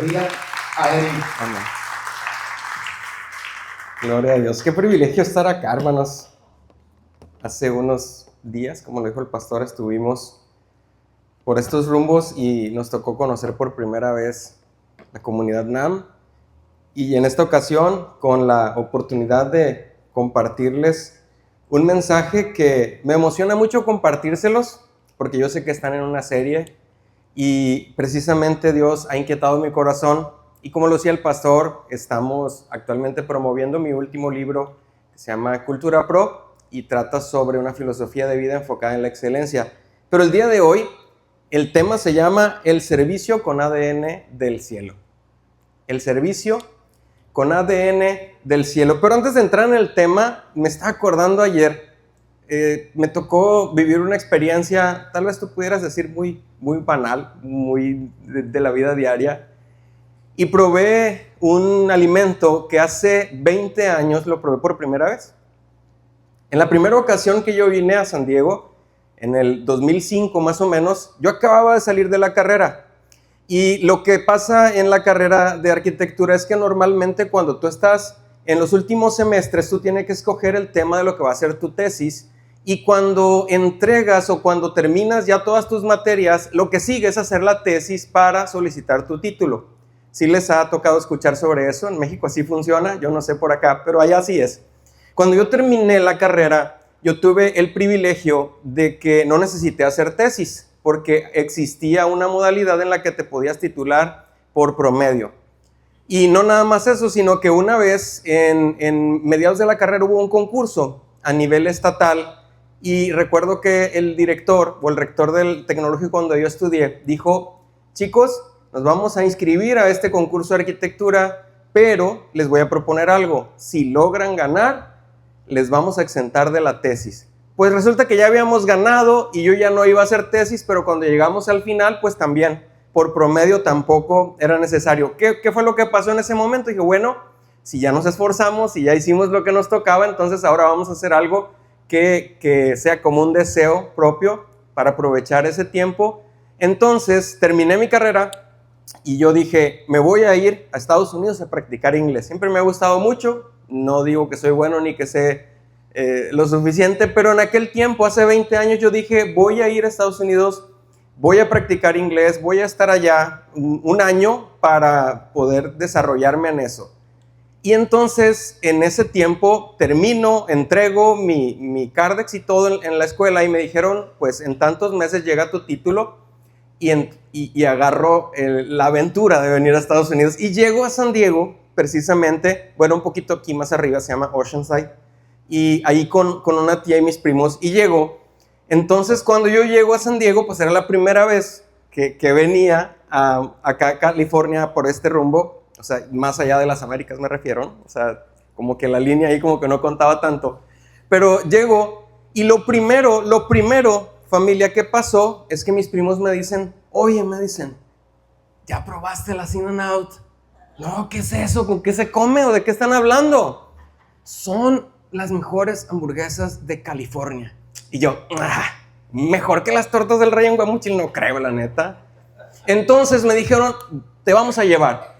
Diga a él. Amén. Gloria a Dios. Qué privilegio estar acá, hermanos. Hace unos días, como lo dijo el pastor, estuvimos por estos rumbos y nos tocó conocer por primera vez la comunidad NAM. Y en esta ocasión, con la oportunidad de compartirles un mensaje que me emociona mucho compartírselos, porque yo sé que están en una serie y precisamente Dios ha inquietado mi corazón. Y como lo decía el pastor, estamos actualmente promoviendo mi último libro que se llama Cultura Pro y trata sobre una filosofía de vida enfocada en la excelencia. Pero el día de hoy, el tema se llama El servicio con ADN del cielo. El servicio con ADN del cielo. Pero antes de entrar en el tema, me estaba acordando ayer, me tocó vivir una experiencia, tal vez tú pudieras decir muy banal, muy de la vida diaria, y probé un alimento que hace 20 años lo probé por primera vez. En la primera ocasión que yo vine a San Diego, en el 2005 más o menos, yo acababa de salir de la carrera. Y lo que pasa en la carrera de arquitectura es que normalmente cuando tú estás en los últimos semestres, tú tienes que escoger el tema de lo que va a ser tu tesis. Y cuando entregas o cuando terminas ya todas tus materias, lo que sigue es hacer la tesis para solicitar tu título. ¿Sí les ha tocado escuchar sobre eso? En México así funciona, yo no sé por acá, pero allá así es. Cuando yo terminé la carrera, yo tuve el privilegio de que no necesité hacer tesis, porque existía una modalidad en la que te podías titular por promedio. Y no nada más eso, sino que una vez en mediados de la carrera hubo un concurso a nivel estatal y recuerdo que el director o el rector del tecnológico donde yo estudié dijo: chicos, nos vamos a inscribir a este concurso de arquitectura, pero les voy a proponer algo. Si logran ganar, les vamos a exentar de la tesis. Pues resulta que ya habíamos ganado y yo ya no iba a hacer tesis, pero cuando llegamos al final, pues también, por promedio tampoco era necesario. ¿Qué fue lo que pasó en ese momento? Dije, bueno, si ya nos esforzamos, si ya hicimos lo que nos tocaba, entonces ahora vamos a hacer algo que sea como un deseo propio para aprovechar ese tiempo. Entonces terminé mi carrera y yo dije, me voy a ir a Estados Unidos a practicar inglés. Siempre me ha gustado mucho, no digo que soy bueno ni que sé lo suficiente, pero en aquel tiempo, hace 20 años, yo dije, voy a ir a Estados Unidos, voy a practicar inglés, voy a estar allá un año para poder desarrollarme en eso. Y entonces, en ese tiempo, termino, entrego mi Cardex y todo en la escuela y me dijeron, pues en tantos meses llega tu título y agarro la aventura de venir a Estados Unidos. Y llego a San Diego, precisamente, bueno, un poquito aquí más arriba, se llama Oceanside, y ahí con una tía y mis primos, y llego. Entonces, cuando yo llego a San Diego, pues era la primera vez que venía acá a California por este rumbo, o sea, más allá de las Américas me refiero, o sea, como que la línea ahí como que no contaba tanto. Pero llego y lo primero, familia, ¿qué pasó? Es que mis primos me dicen, oye, me dicen, ¿ya probaste la In-N-Out? No, ¿qué es eso? ¿Con qué se come o de qué están hablando? Son las mejores hamburguesas de California. Y yo, mejor que las tortas del Rey en Guamuchil, no creo, la neta. Entonces me dijeron, te vamos a llevar.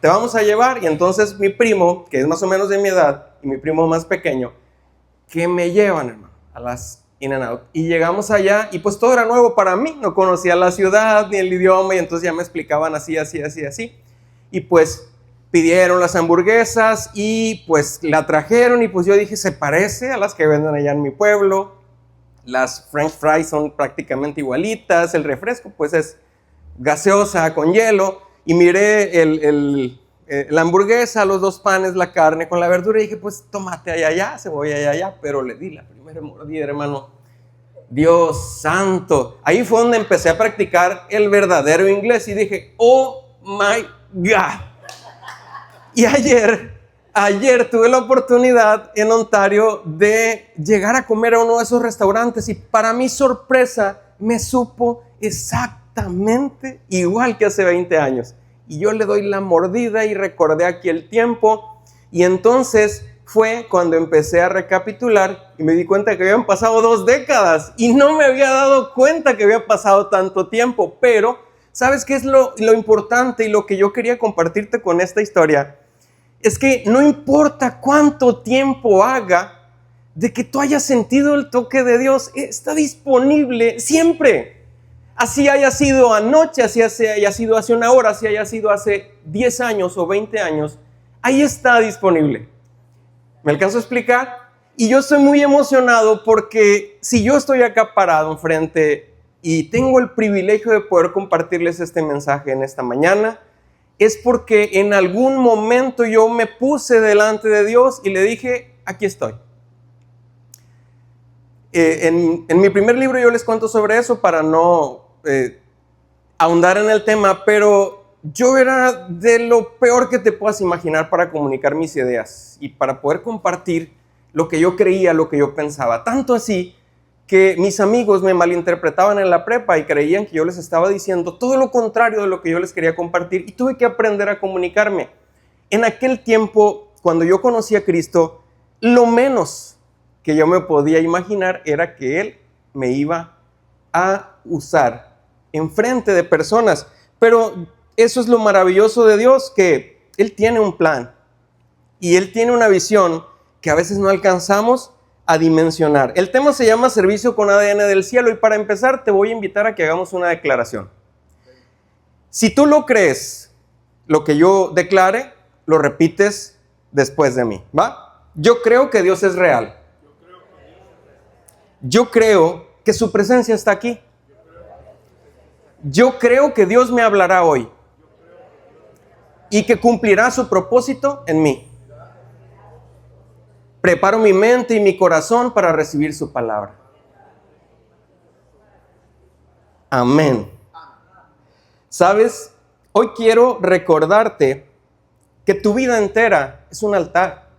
Y entonces mi primo, que es más o menos de mi edad, y mi primo más pequeño, que me llevan, hermano, a las In-N-Out. Y llegamos allá y pues todo era nuevo para mí. No conocía la ciudad ni el idioma y entonces ya me explicaban así. Y pues pidieron las hamburguesas y pues la trajeron y pues yo dije, se parece a las que venden allá en mi pueblo. Las french fries son prácticamente igualitas, el refresco pues es gaseosa con hielo. Y miré la hamburguesa, los dos panes, la carne con la verdura y dije, pues tomate allá, cebolla allá, pero le di la primera mordida, hermano. Dios santo, ahí fue donde empecé a practicar el verdadero inglés y dije, oh my God. Y ayer tuve la oportunidad en Ontario de llegar a comer a uno de esos restaurantes y para mi sorpresa me supo exactamente igual que hace 20 años. Y yo le doy la mordida y recordé aquí el tiempo y entonces fue cuando empecé a recapitular y me di cuenta que habían pasado 2 décadas y no me había dado cuenta que había pasado tanto tiempo, pero ¿Sabes qué es lo importante y lo que yo quería compartirte con esta historia? Es que no importa cuánto tiempo haga de que tú hayas sentido el toque de Dios, está disponible siempre. Así haya sido anoche, así haya sido hace una hora, así haya sido hace 10 años o 20 años, ahí está disponible. ¿Me alcanzo a explicar? Y yo estoy muy emocionado porque si yo estoy acá parado enfrente y tengo el privilegio de poder compartirles este mensaje en esta mañana, es porque en algún momento yo me puse delante de Dios y le dije, aquí estoy. En mi primer libro yo les cuento sobre eso para no ahondar en el tema, pero yo era de lo peor que te puedas imaginar para comunicar mis ideas y para poder compartir lo que yo creía, lo que yo pensaba. Tanto así que mis amigos me malinterpretaban en la prepa y creían que yo les estaba diciendo todo lo contrario de lo que yo les quería compartir y tuve que aprender a comunicarme. En aquel tiempo, cuando yo conocí a Cristo, lo menos que yo me podía imaginar era que Él me iba a usar enfrente de personas. Pero eso es lo maravilloso de Dios, que Él tiene un plan y Él tiene una visión que a veces no alcanzamos a dimensionar. El tema se llama Servicio con ADN del Cielo y para empezar te voy a invitar a que hagamos una declaración. Si tú lo crees, lo que yo declare, lo repites después de mí, ¿va? Yo creo que Dios es real. Yo creo que su presencia está aquí. Yo creo que Dios me hablará hoy y que cumplirá su propósito en mí. Preparo mi mente y mi corazón para recibir su palabra. Amén. ¿Sabes? Hoy quiero recordarte que tu vida entera es un altar.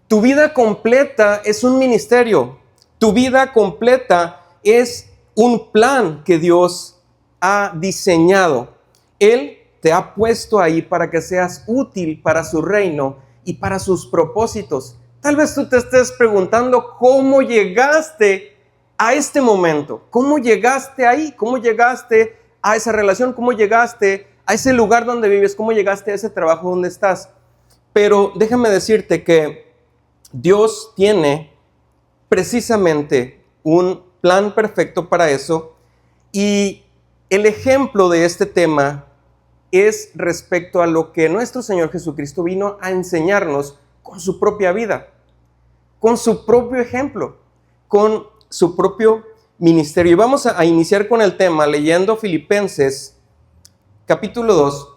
Tu vida completa es un ministerio. Tu vida completa es un plan que Dios ha diseñado. Él te ha puesto ahí para que seas útil para su reino y para sus propósitos. Tal vez tú te estés preguntando cómo llegaste a este momento, cómo llegaste ahí, cómo llegaste a esa relación, cómo llegaste a ese lugar donde vives, cómo llegaste a ese trabajo donde estás. Pero déjame decirte que Dios tiene precisamente un plan perfecto para eso y el ejemplo de este tema es respecto a lo que nuestro Señor Jesucristo vino a enseñarnos con su propia vida, con su propio ejemplo, con su propio ministerio. Y vamos a iniciar con el tema leyendo Filipenses capítulo 2,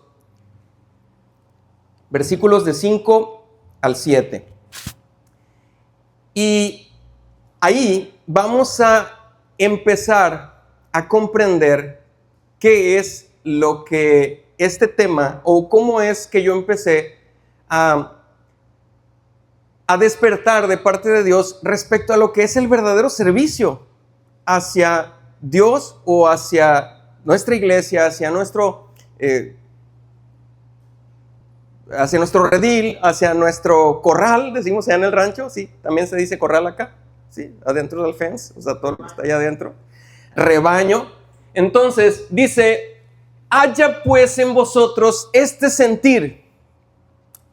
versículos de 5 al 7. Y ahí vamos a empezar a comprender qué es lo que este tema o cómo es que yo empecé a despertar de parte de Dios respecto a lo que es el verdadero servicio hacia Dios o hacia nuestra iglesia, hacia nuestro redil, hacia nuestro corral, decimos allá en el rancho, sí, también se dice corral acá, sí, adentro del fence, o sea, todo lo que está allá adentro, rebaño. Entonces dice, haya pues en vosotros este sentir,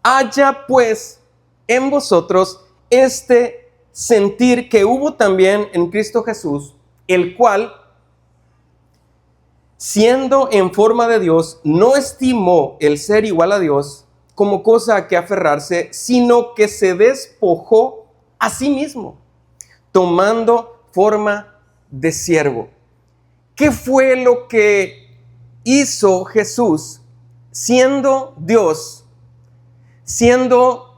haya pues en vosotros este sentir que hubo también en Cristo Jesús, el cual, siendo en forma de Dios, no estimó el ser igual a Dios como cosa a que aferrarse, sino que se despojó a sí mismo, tomando forma de siervo. ¿Qué fue lo que hizo Jesús siendo Dios, siendo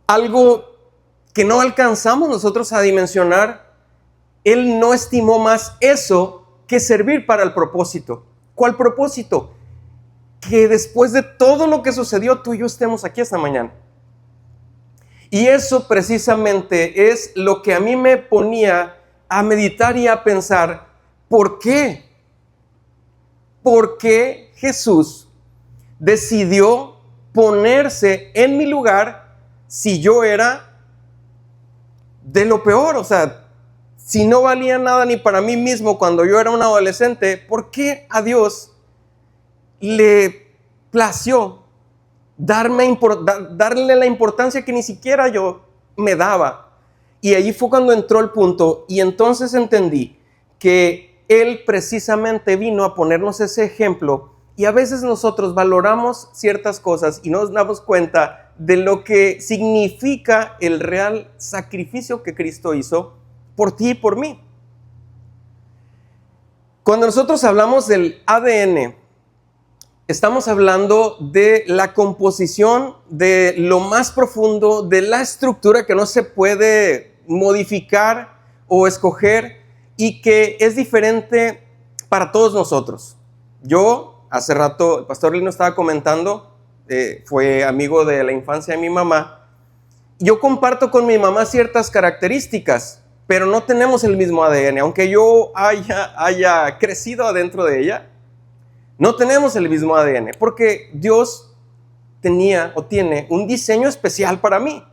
algo que no alcanzamos nosotros a dimensionar? Él no estimó más eso que servir para el propósito. ¿Cuál propósito? Que después de todo lo que sucedió, tú y yo estemos aquí esta mañana. Y eso precisamente es lo que a mí me ponía a meditar y a pensar, ¿por qué? ¿Por qué Jesús decidió ponerse en mi lugar si yo era de lo peor? O sea, si no valía nada ni para mí mismo cuando yo era un adolescente, ¿por qué a Dios le plació darle la importancia que ni siquiera yo me daba? Y ahí fue cuando entró el punto, y entonces entendí que Él precisamente vino a ponernos ese ejemplo, y a veces nosotros valoramos ciertas cosas y no nos damos cuenta de lo que significa el real sacrificio que Cristo hizo por ti y por mí. Cuando nosotros hablamos del ADN, estamos hablando de la composición, de lo más profundo, de la estructura que no se puede modificar o escoger y que es diferente para todos nosotros. Yo, hace rato, el pastor Lino estaba comentando, fue amigo de la infancia de mi mamá. Yo comparto con mi mamá ciertas características, pero no tenemos el mismo ADN. Aunque yo haya crecido adentro de ella, no tenemos el mismo ADN, porque Dios tenía o tiene un diseño especial para mí.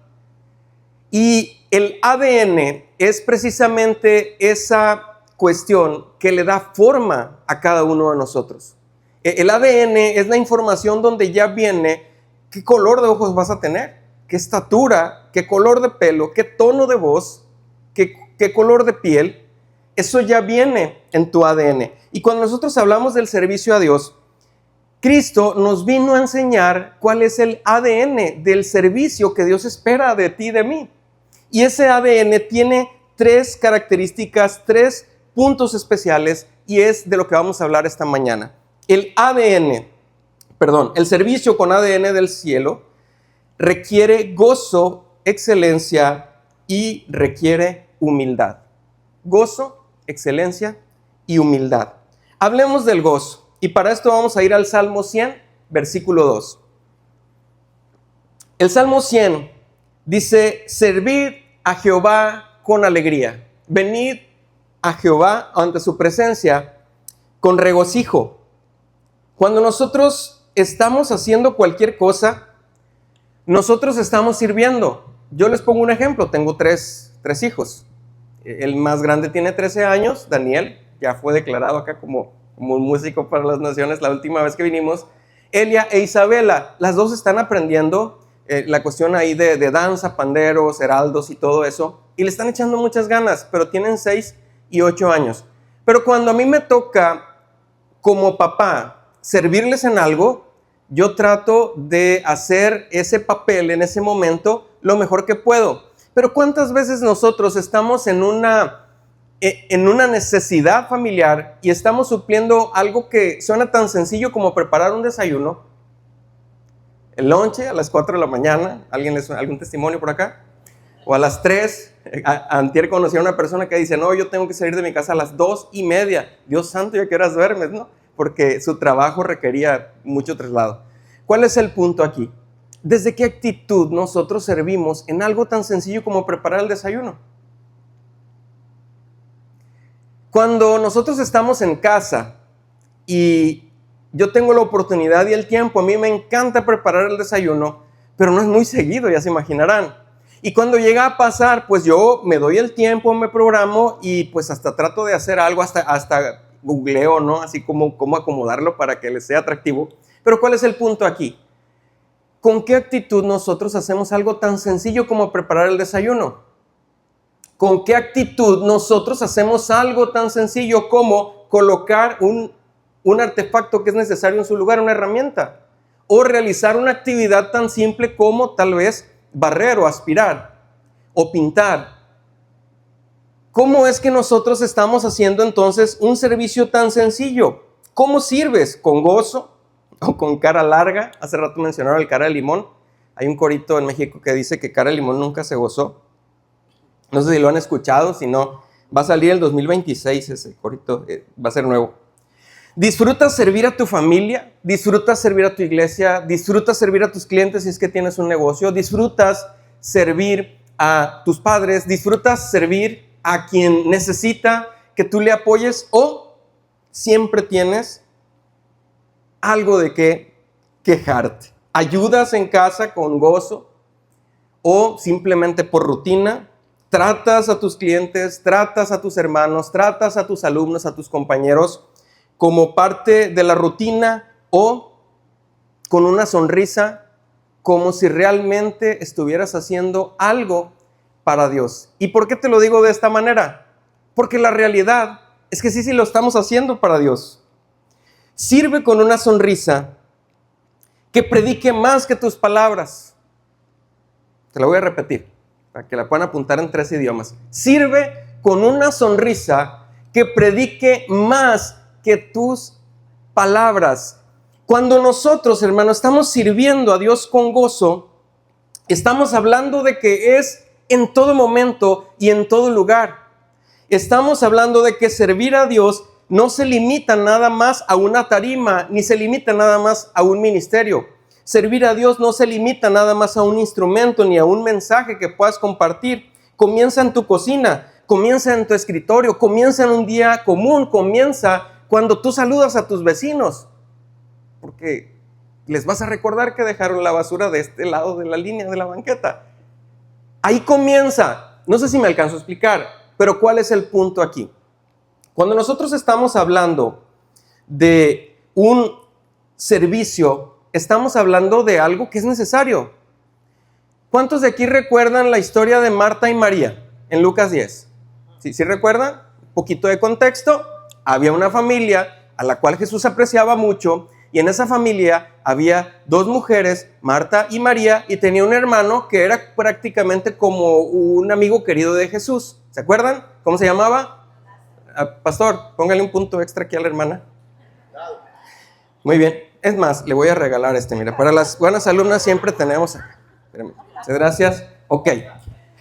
Y el ADN es precisamente esa cuestión que le da forma a cada uno de nosotros. El ADN es la información donde ya viene qué color de ojos vas a tener, qué estatura, qué color de pelo, qué tono de voz, qué color de piel. Eso ya viene en tu ADN. Y cuando nosotros hablamos del servicio a Dios, Cristo nos vino a enseñar cuál es el ADN del servicio que Dios espera de ti y de mí. Y ese ADN tiene 3 características, 3 puntos especiales, y es de lo que vamos a hablar esta mañana. El servicio con ADN del cielo requiere gozo, excelencia y requiere humildad. Gozo, excelencia y humildad. Hablemos del gozo, y para esto vamos a ir al Salmo 100, versículo 2. El Salmo 100 dice: servid a Jehová con alegría, venid a Jehová ante su presencia con regocijo. Cuando nosotros estamos haciendo cualquier cosa, nosotros estamos sirviendo. Yo les pongo un ejemplo, tengo tres hijos. El más grande tiene 13 años, Daniel, ya fue declarado acá como un músico para las naciones la última vez que vinimos. Elia e Isabela, las dos están aprendiendo la cuestión ahí de danza, panderos, heraldos y todo eso, y le están echando muchas ganas, pero tienen 6 y 8 años. Pero cuando a mí me toca, como papá, servirles en algo, yo trato de hacer ese papel en ese momento lo mejor que puedo. Pero ¿cuántas veces nosotros estamos en una necesidad familiar y estamos supliendo algo que suena tan sencillo como preparar un desayuno, el lonche a las 4 de la mañana? ¿Algún testimonio por acá? O a las 3, antier conocí a una persona que dice: no, yo tengo que salir de mi casa a las 2:30. Dios santo, ¿ya qué horas duermes, no? Porque su trabajo requería mucho traslado. ¿Cuál es el punto aquí? ¿Desde qué actitud nosotros servimos en algo tan sencillo como preparar el desayuno? Cuando nosotros estamos en casa y yo tengo la oportunidad y el tiempo, a mí me encanta preparar el desayuno, pero no es muy seguido, ya se imaginarán. Y cuando llega a pasar, pues yo me doy el tiempo, me programo y pues hasta trato de hacer algo, hasta googleo, ¿no? Así como cómo acomodarlo para que les sea atractivo. Pero ¿cuál es el punto aquí? ¿Con qué actitud nosotros hacemos algo tan sencillo como preparar el desayuno? ¿Con qué actitud nosotros hacemos algo tan sencillo como colocar un artefacto que es necesario en su lugar, una herramienta? O realizar una actividad tan simple como tal vez barrer o aspirar o pintar. ¿Cómo es que nosotros estamos haciendo entonces un servicio tan sencillo? ¿Cómo sirves? ¿Con gozo o con cara larga? Hace rato mencionaron el cara de limón. Hay un corito en México que dice que cara de limón nunca se gozó. No sé si lo han escuchado, si no, va a salir el 2026 ese corito, va a ser nuevo. ¿Disfrutas servir a tu familia? ¿Disfrutas servir a tu iglesia? ¿Disfrutas servir a tus clientes si es que tienes un negocio? ¿Disfrutas servir a tus padres? ¿Disfrutas servir a quien necesita que tú le apoyes? ¿O siempre tienes algo de qué quejarte? ¿Ayudas en casa con gozo? ¿O simplemente por rutina tratas a tus clientes, tratas a tus hermanos, tratas a tus alumnos, a tus compañeros como parte de la rutina o con una sonrisa, como si realmente estuvieras haciendo algo para Dios. ¿Y por qué te lo digo de esta manera? Porque la realidad es que sí lo estamos haciendo para Dios. Sirve con una sonrisa que predique más que tus palabras. Te la voy a repetir para que la puedan apuntar en 3 idiomas. Sirve con una sonrisa que predique más que tus palabras. Cuando nosotros, hermanos, estamos sirviendo a Dios con gozo, estamos hablando de que es en todo momento y en todo lugar. Estamos hablando de que servir a Dios no se limita nada más a una tarima, ni se limita nada más a un ministerio. Servir a Dios no se limita nada más a un instrumento, ni a un mensaje que puedas compartir. Comienza en tu cocina, comienza en tu escritorio, comienza en un día común, comienza cuando tú saludas a tus vecinos. Porque les vas a recordar que dejaron la basura de este lado de la línea de la banqueta. Ahí comienza. No sé si me alcanzo a explicar, pero ¿cuál es el punto aquí? Cuando nosotros estamos hablando de un servicio, estamos hablando de algo que es necesario. ¿Cuántos de aquí recuerdan la historia de Marta y María en Lucas 10? ¿Sí recuerdan? Un poquito de contexto. Había una familia a la cual Jesús apreciaba mucho, y en esa familia había 2 mujeres, Marta y María, y tenía un hermano que era prácticamente como un amigo querido de Jesús. ¿Se acuerdan? ¿Cómo se llamaba? Pastor, póngale un punto extra aquí a la hermana. Muy bien. Es más, le voy a regalar mira, para las buenas alumnas siempre tenemos. Espérame. Muchas gracias. Ok.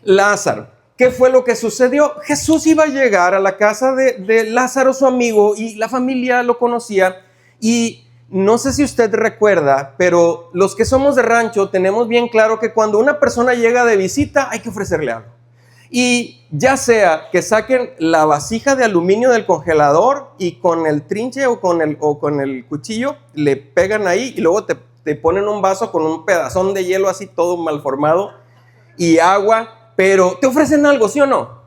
Lázaro. ¿Qué fue lo que sucedió? Jesús iba a llegar a la casa de Lázaro, su amigo, y la familia lo conocía. Y no sé si usted recuerda, pero los que somos de rancho tenemos bien claro que cuando una persona llega de visita hay que ofrecerle algo. Y ya sea que saquen la vasija de aluminio del congelador y con el trinche o con el cuchillo le pegan ahí, y luego te ponen un vaso con un pedazón de hielo así todo mal formado y agua, pero te ofrecen algo, ¿sí o no?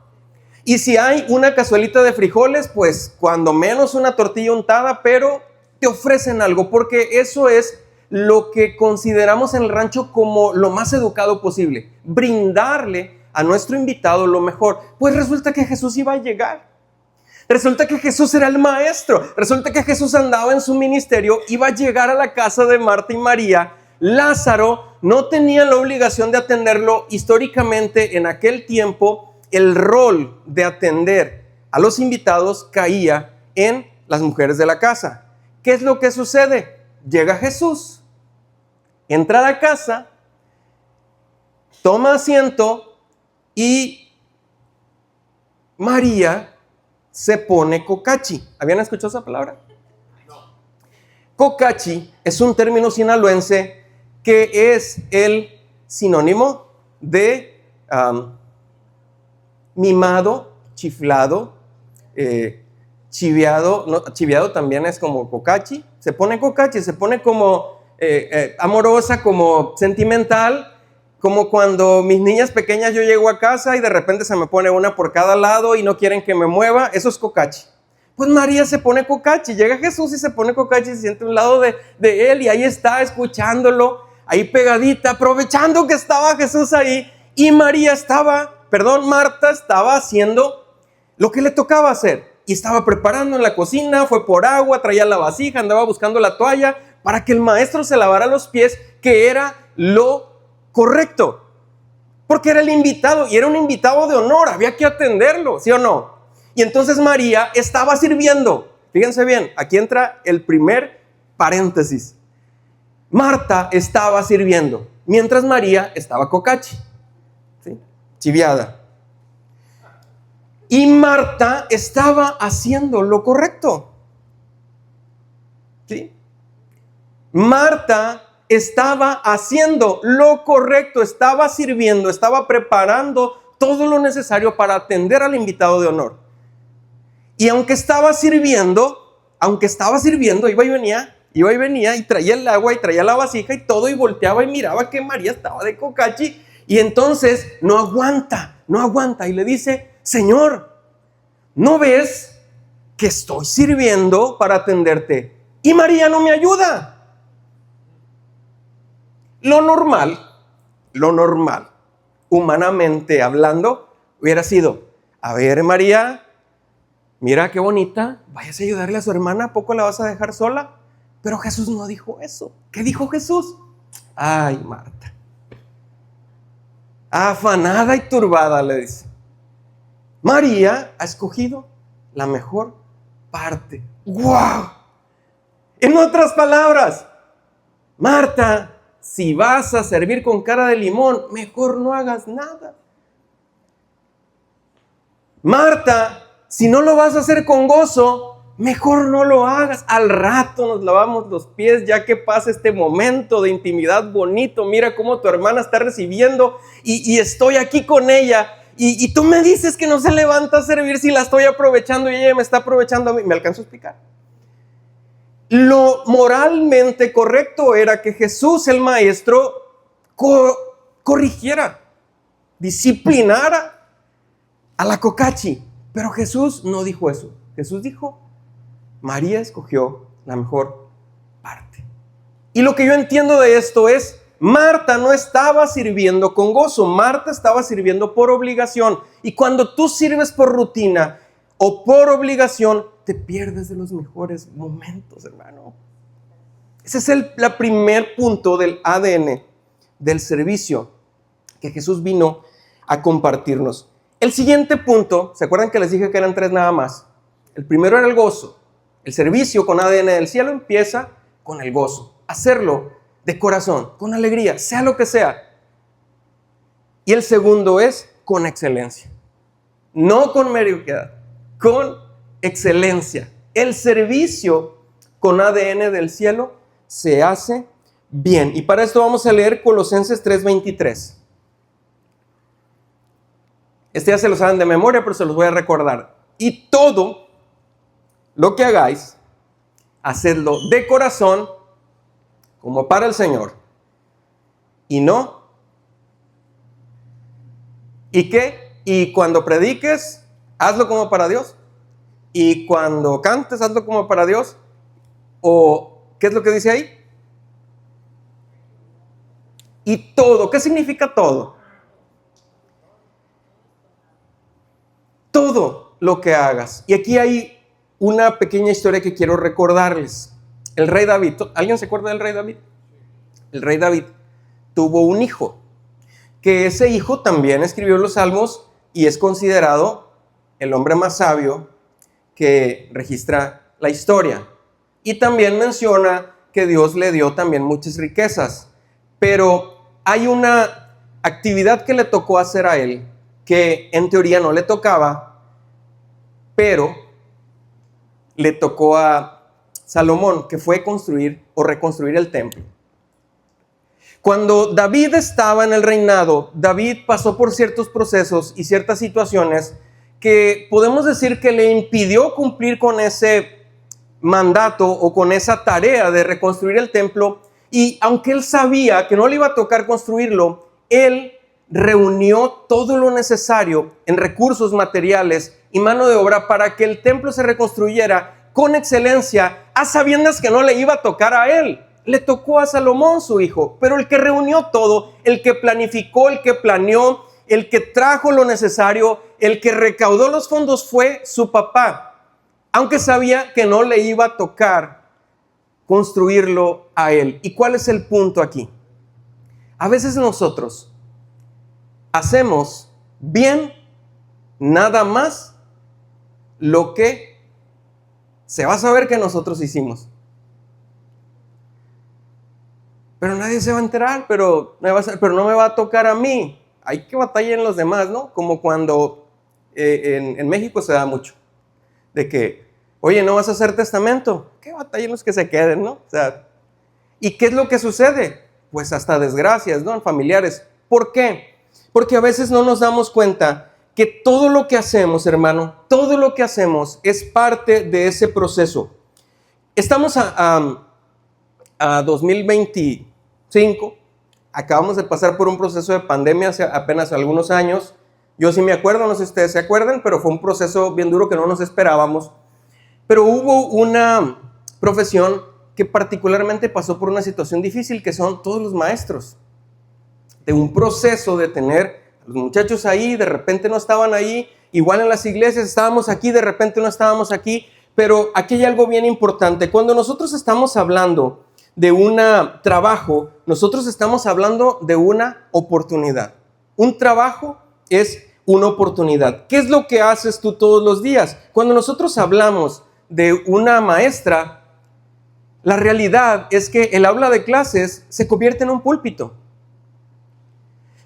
Y si hay una cazuelita de frijoles, pues cuando menos una tortilla untada, pero te ofrecen algo, porque eso es lo que consideramos en el rancho como lo más educado posible, brindarle a nuestro invitado lo mejor. Pues resulta que Jesús iba a llegar, resulta que Jesús era el maestro, resulta que Jesús andaba en su ministerio, iba a llegar a la casa de Marta y María. Lázaro no tenía la obligación de atenderlo. Históricamente, en aquel tiempo, el rol de atender a los invitados caía en las mujeres de la casa. ¿Qué es lo que sucede? Llega Jesús, entra a la casa, toma asiento y María se pone cocachi. ¿Habían escuchado esa palabra? No. Cocachi es un término sinaloense que es el sinónimo de mimado, chiflado, chiviado. No, chiviado también es como cocachi. Se pone cocachi, se pone como amorosa, como sentimental, como cuando mis niñas pequeñas yo llego a casa y de repente se me pone una por cada lado y no quieren que me mueva. Eso es cocachi. Pues María se pone cocachi, llega Jesús y se pone cocachi, se siente a un lado de él y ahí está escuchándolo, ahí pegadita, aprovechando que estaba Jesús ahí. Y Marta estaba haciendo lo que le tocaba hacer. Y estaba preparando en la cocina, fue por agua, traía la vasija, andaba buscando la toalla para que el maestro se lavara los pies, que era lo correcto. Porque era el invitado y era un invitado de honor, había que atenderlo, ¿sí o no? Y entonces María estaba sirviendo. Fíjense bien, aquí entra el primer paréntesis. Marta estaba sirviendo, mientras María estaba cocachi, ¿sí? Chiviada. Y Marta estaba haciendo lo correcto, ¿sí? Marta estaba haciendo lo correcto, estaba sirviendo, estaba preparando todo lo necesario para atender al invitado de honor. Y aunque estaba sirviendo, iba y venía y traía el agua y traía la vasija y todo, y volteaba y miraba que María estaba de cocachi Y entonces no aguanta y le dice, Señor, ¿no ves que estoy sirviendo para atenderte y María no me ayuda? Lo normal, humanamente hablando, hubiera sido, a ver, María, mira qué bonita, váyase a ayudarle a su hermana, ¿a poco la vas a dejar sola? Pero Jesús no dijo eso. ¿Qué dijo Jesús? Ay, Marta, afanada y turbada, le dice, María ha escogido la mejor parte. ¡Wow! En otras palabras, Marta, si vas a servir con cara de limón, mejor no hagas nada. Marta, si no lo vas a hacer con gozo, mejor no lo hagas. Al rato nos lavamos los pies ya que pasa este momento de intimidad bonito. Mira cómo tu hermana está recibiendo y estoy aquí con ella. Y tú me dices que no se levanta a servir si la estoy aprovechando y ella me está aprovechando a mí. ¿Me alcanzo a explicar? Lo moralmente correcto era que Jesús, el maestro, corrigiera, disciplinara a la cocachi. Pero Jesús no dijo eso. Jesús dijo, María escogió la mejor parte. Y lo que yo entiendo de esto es, Marta no estaba sirviendo con gozo, Marta estaba sirviendo por obligación. Y cuando tú sirves por rutina o por obligación, te pierdes de los mejores momentos, hermano. Ese es el primer punto del ADN del servicio que Jesús vino a compartirnos. El siguiente punto, ¿se acuerdan que les dije que eran 3 nada más? El primero era el gozo. El servicio con ADN del cielo empieza con el gozo. Hacerlo de corazón, con alegría, sea lo que sea. Y el segundo es con excelencia. No con mediocridad, con excelencia. El servicio con ADN del cielo se hace bien. Y para esto vamos a leer Colosenses 3:23. Este ya se lo saben de memoria, pero se los voy a recordar. Y todo lo que hagáis, hacedlo de corazón, como para el Señor. Y no. ¿Y qué? Y cuando prediques, hazlo como para Dios. Y cuando cantes, hazlo como para Dios. ¿O qué es lo que dice ahí? Y todo. ¿Qué significa todo? Todo lo que hagas. Y aquí hay una pequeña historia que quiero recordarles. El rey David, ¿alguien se acuerda del rey David? El rey David tuvo un hijo, que ese hijo también escribió los salmos y es considerado el hombre más sabio que registra la historia. Y también menciona que Dios le dio también muchas riquezas. Pero hay una actividad que le tocó hacer a él, que en teoría no le tocaba, pero le tocó a Salomón, que fue construir o reconstruir el templo. Cuando David estaba en el reinado, David pasó por ciertos procesos y ciertas situaciones que podemos decir que le impidió cumplir con ese mandato o con esa tarea de reconstruir el templo. Y aunque él sabía que no le iba a tocar construirlo, él reunió todo lo necesario en recursos materiales y mano de obra para que el templo se reconstruyera con excelencia, a sabiendas que no le iba a tocar a él. Le tocó a Salomón, su hijo, pero el que reunió todo, el que planificó, el que planeó, el que trajo lo necesario, el que recaudó los fondos fue su papá, aunque sabía que no le iba a tocar construirlo a él. ¿Y cuál es el punto aquí? A veces nosotros hacemos bien nada más lo que se va a saber que nosotros hicimos. Pero nadie se va a enterar, pero no me va a tocar a mí. Hay que batallar en los demás, ¿no? Como cuando en México se da mucho. De que, oye, ¿no vas a hacer testamento? ¿Qué batallen los que se queden, no? O sea, ¿y qué es lo que sucede? Pues hasta desgracias, ¿no? En familiares. ¿Por qué? Porque a veces no nos damos cuenta que todo lo que hacemos, hermano, todo lo que hacemos es parte de ese proceso. Estamos a 2025 acabamos de pasar por un proceso de pandemia hace apenas algunos años. Yo sí me acuerdo, no sé si ustedes se acuerdan, pero fue un proceso bien duro que no nos esperábamos. Pero hubo una profesión que particularmente pasó por una situación difícil, que son todos los maestros. De un proceso de tener a los muchachos ahí, de repente no estaban ahí, igual en las iglesias estábamos aquí, de repente no estábamos aquí, pero aquí hay algo bien importante. Cuando nosotros estamos hablando de un trabajo, nosotros estamos hablando de una oportunidad. Un trabajo es una oportunidad. ¿Qué es lo que haces tú todos los días? Cuando nosotros hablamos de una maestra, la realidad es que el aula de clases se convierte en un púlpito.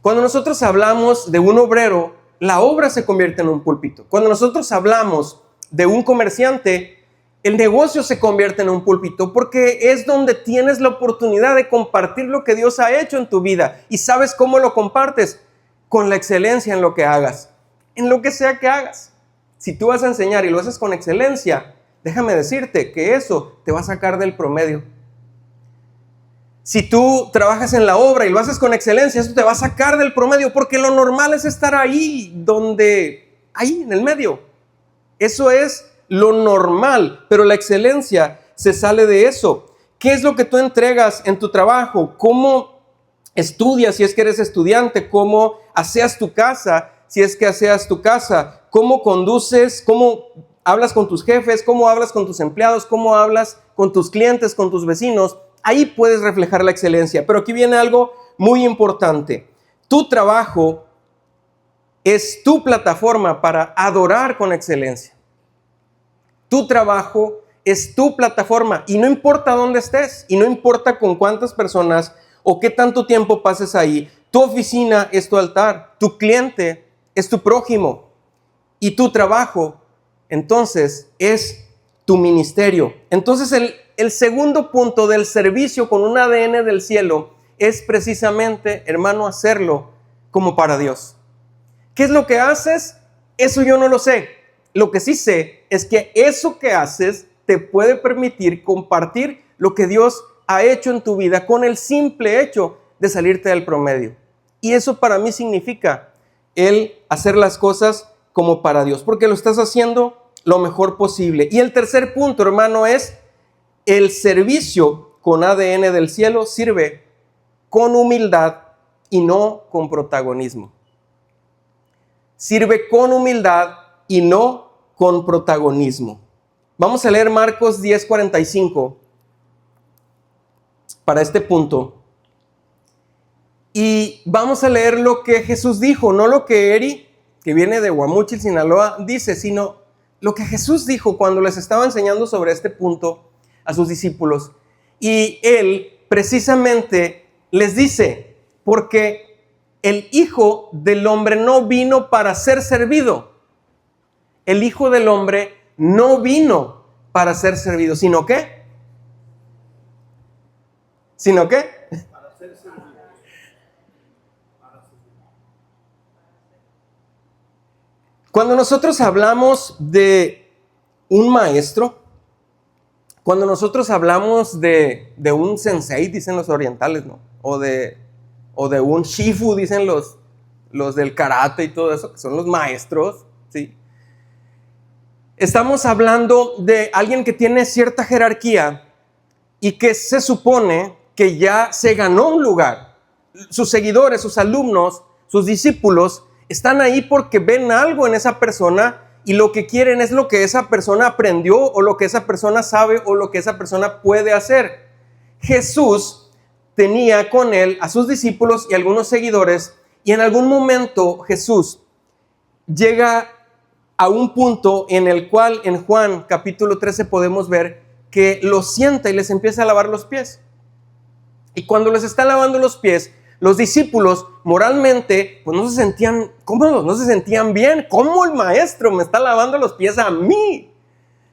Cuando nosotros hablamos de un obrero, la obra se convierte en un púlpito. Cuando nosotros hablamos de un comerciante, el negocio se convierte en un púlpito, porque es donde tienes la oportunidad de compartir lo que Dios ha hecho en tu vida. ¿Y sabes cómo lo compartes? Con la excelencia en lo que hagas, en lo que sea que hagas. Si tú vas a enseñar y lo haces con excelencia, déjame decirte que eso te va a sacar del promedio. Si tú trabajas en la obra y lo haces con excelencia, eso te va a sacar del promedio, porque lo normal es estar ahí, ahí en el medio. Eso es lo normal, pero la excelencia se sale de eso. ¿Qué es lo que tú entregas en tu trabajo? ¿Cómo estudias si es que eres estudiante? ¿Cómo aseas tu casa si es que aseas tu casa? ¿Cómo conduces? ¿Cómo hablas con tus jefes? ¿Cómo hablas con tus empleados? ¿Cómo hablas con tus clientes, con tus vecinos? Ahí puedes reflejar la excelencia. Pero aquí viene algo muy importante. Tu trabajo es tu plataforma para adorar con excelencia. Tu trabajo es tu plataforma y no importa dónde estés y no importa con cuántas personas o qué tanto tiempo pases ahí. Tu oficina es tu altar, tu cliente es tu prójimo y tu trabajo entonces es tu ministerio. Entonces el segundo punto del servicio con un ADN del cielo es precisamente, hermano, hacerlo como para Dios. ¿Qué es lo que haces? Eso yo no lo sé. Lo que sí sé es que eso que haces te puede permitir compartir lo que Dios ha hecho en tu vida con el simple hecho de salirte del promedio. Y eso para mí significa el hacer las cosas como para Dios, porque lo estás haciendo lo mejor posible. Y el tercer punto, hermano, es el servicio con ADN del cielo sirve con humildad y no con protagonismo. Sirve con humildad y no con protagonismo. Vamos a leer Marcos 10:45 para este punto. Y vamos a leer lo que Jesús dijo, no lo que Eri, que viene de Guamúchil, Sinaloa, dice, sino lo que Jesús dijo cuando les estaba enseñando sobre este punto a sus discípulos. Y él precisamente les dice, porque el Hijo del Hombre no vino para ser servido. El Hijo del Hombre no vino para ser servido, ¿sino qué? ¿Sino qué? Para ser servido. Cuando nosotros hablamos de un maestro, cuando nosotros hablamos de un sensei, dicen los orientales, ¿no? O de un shifu, dicen los del karate y todo eso, que son los maestros, ¿sí? Estamos hablando de alguien que tiene cierta jerarquía y que se supone que ya se ganó un lugar. Sus seguidores, sus alumnos, sus discípulos están ahí porque ven algo en esa persona y lo que quieren es lo que esa persona aprendió o lo que esa persona sabe o lo que esa persona puede hacer. Jesús tenía con él a sus discípulos y algunos seguidores, y en algún momento Jesús llega a un punto en el cual en Juan capítulo 13 podemos ver que los sienta y les empieza a lavar los pies. Y cuando les está lavando los pies, los discípulos moralmente pues no se sentían cómodos, no se sentían bien. ¿Cómo el maestro me está lavando los pies a mí?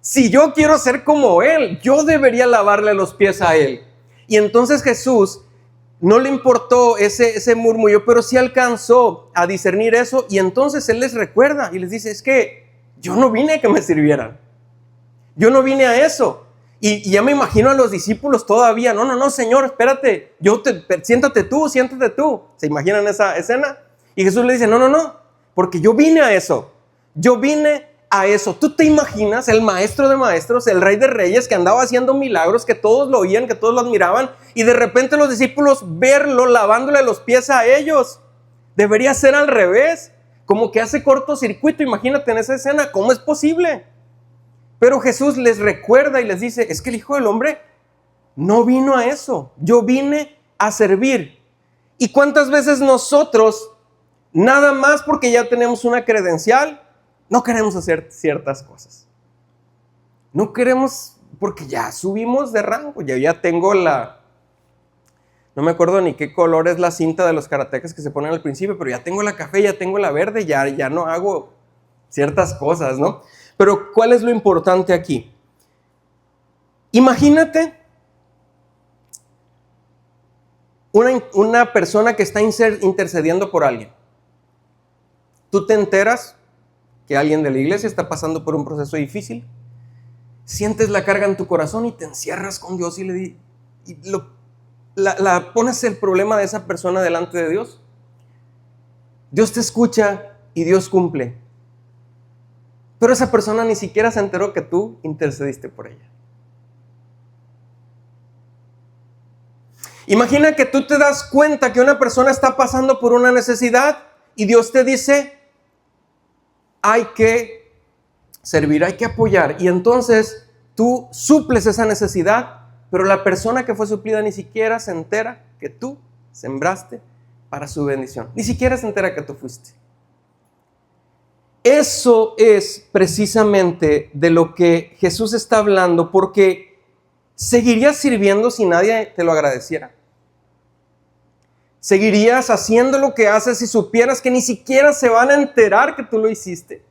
Si yo quiero ser como él, yo debería lavarle los pies a él. Y entonces Jesús no le importó ese murmullo, pero sí alcanzó a discernir eso. Y entonces él les recuerda y les dice, es que yo no vine a que me sirvieran. Yo no vine a eso. Y ya me imagino a los discípulos todavía, no, Señor, espérate, siéntate tú. ¿Se imaginan esa escena? Y Jesús le dice, no, porque yo vine a eso. ¿Tú te imaginas el maestro de maestros, el rey de reyes, que andaba haciendo milagros, que todos lo oían, que todos lo admiraban, y de repente los discípulos verlo lavándole los pies a ellos? Debería ser al revés, como que hace cortocircuito. Imagínate en esa escena, ¿cómo es posible? Pero Jesús les recuerda y les dice, es que el Hijo del Hombre no vino a eso, yo vine a servir. ¿Y cuántas veces nosotros, nada más porque ya tenemos una credencial, no queremos hacer ciertas cosas? No queremos porque ya subimos de rango, ya tengo no me acuerdo ni qué color es la cinta de los karatecas que se ponen al principio, pero ya tengo la café, ya tengo la verde, ya no hago ciertas cosas, ¿no? Pero ¿cuál es lo importante aquí? Imagínate una persona que está intercediendo por alguien. Tú te enteras que alguien de la iglesia está pasando por un proceso difícil, sientes la carga en tu corazón y te encierras con Dios y pones el problema de esa persona delante de Dios. Dios te escucha y Dios cumple. Pero esa persona ni siquiera se enteró que tú intercediste por ella. Imagina que tú te das cuenta que una persona está pasando por una necesidad y Dios te dice, hay que servir, hay que apoyar. Y entonces tú suples esa necesidad, pero la persona que fue suplida ni siquiera se entera que tú sembraste para su bendición. Ni siquiera se entera que tú fuiste. Eso es precisamente de lo que Jesús está hablando, porque ¿seguirías sirviendo si nadie te lo agradeciera? ¿Seguirías haciendo lo que haces si supieras que ni siquiera se van a enterar que tú lo hiciste?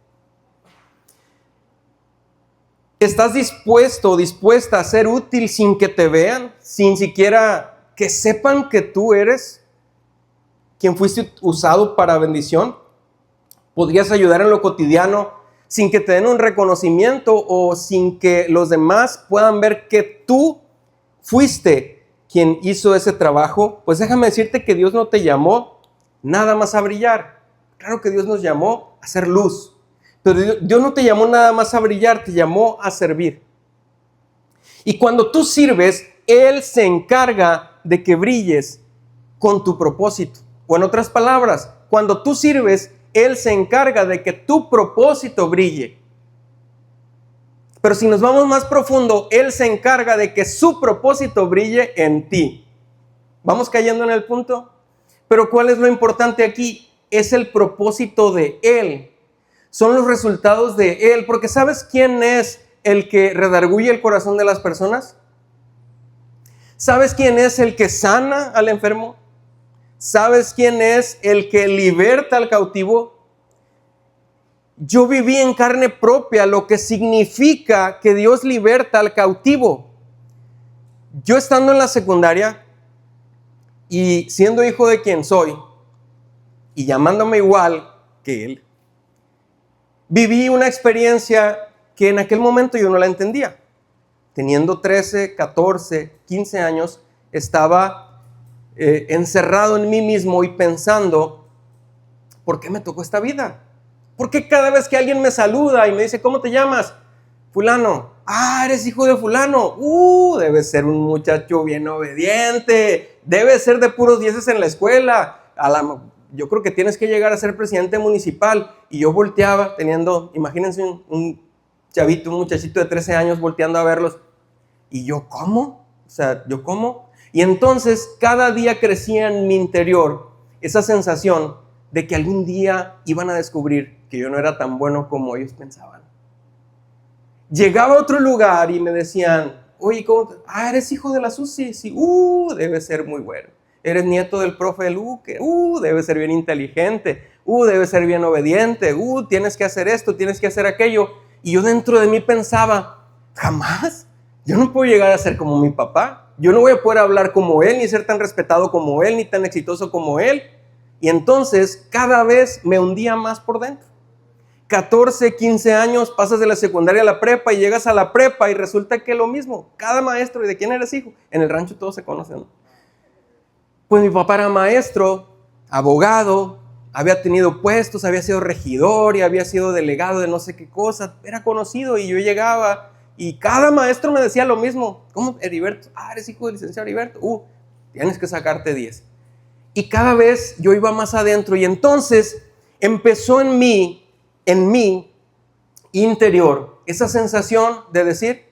¿Estás dispuesto o dispuesta a ser útil sin que te vean? Sin siquiera que sepan que tú eres quien fuiste usado para bendición. ¿Podrías ayudar en lo cotidiano sin que te den un reconocimiento o sin que los demás puedan ver que tú fuiste quien hizo ese trabajo? Pues déjame decirte que Dios no te llamó nada más a brillar. Claro que Dios nos llamó a hacer luz, pero Dios no te llamó nada más a brillar, te llamó a servir. Y cuando tú sirves, Él se encarga de que brilles con tu propósito. O en otras palabras, cuando tú sirves, Él se encarga de que tu propósito brille. Pero si nos vamos más profundo, Él se encarga de que su propósito brille en ti. ¿Vamos cayendo en el punto? Pero ¿cuál es lo importante aquí? Es el propósito de Él. Son los resultados de Él. Porque ¿sabes quién es el que redarguye el corazón de las personas? ¿Sabes quién es el que sana al enfermo? ¿Sabes quién es el que liberta al cautivo? Yo viví en carne propia lo que significa que Dios liberta al cautivo. Yo estando en la secundaria y siendo hijo de quien soy y llamándome igual que él, viví una experiencia que en aquel momento yo no la entendía. Teniendo 13, 14, 15 años, estaba encerrado en mí mismo y pensando, ¿por qué me tocó esta vida? ¿Por qué cada vez que alguien me saluda y me dice, ¿cómo te llamas? Fulano. Ah, eres hijo de fulano. Debe ser un muchacho bien obediente. Debe ser de puros dieces en la escuela. Yo creo que tienes que llegar a ser presidente municipal. Y yo volteaba imagínense un chavito, un muchachito de 13 años volteando a verlos. Y yo, ¿cómo? ¿yo cómo? Y entonces cada día crecía en mi interior esa sensación de que algún día iban a descubrir que yo no era tan bueno como ellos pensaban. Llegaba a otro lugar y me decían, oye, ¿cómo? Eres hijo de la Susi. Sí, debe ser muy bueno. Eres nieto del profe del Luque. Debe ser bien inteligente. Debe ser bien obediente. Tienes que hacer esto, tienes que hacer aquello. Y yo dentro de mí pensaba, jamás. Yo no puedo llegar a ser como mi papá. Yo no voy a poder hablar como él, ni ser tan respetado como él, ni tan exitoso como él. Y entonces cada vez me hundía más por dentro. 14, 15 años, pasas de la secundaria a la prepa y llegas a la prepa y resulta que lo mismo. Cada maestro, ¿y de quién eres hijo? En el rancho todos se conocen, ¿no? Pues mi papá era maestro, abogado, había tenido puestos, había sido regidor y había sido delegado de no sé qué cosa. Era conocido y yo llegaba y cada maestro me decía lo mismo. ¿Cómo, Heriberto? Eres hijo del licenciado Heriberto. Tienes que sacarte 10. Y cada vez yo iba más adentro y entonces empezó en mi interior esa sensación de decir,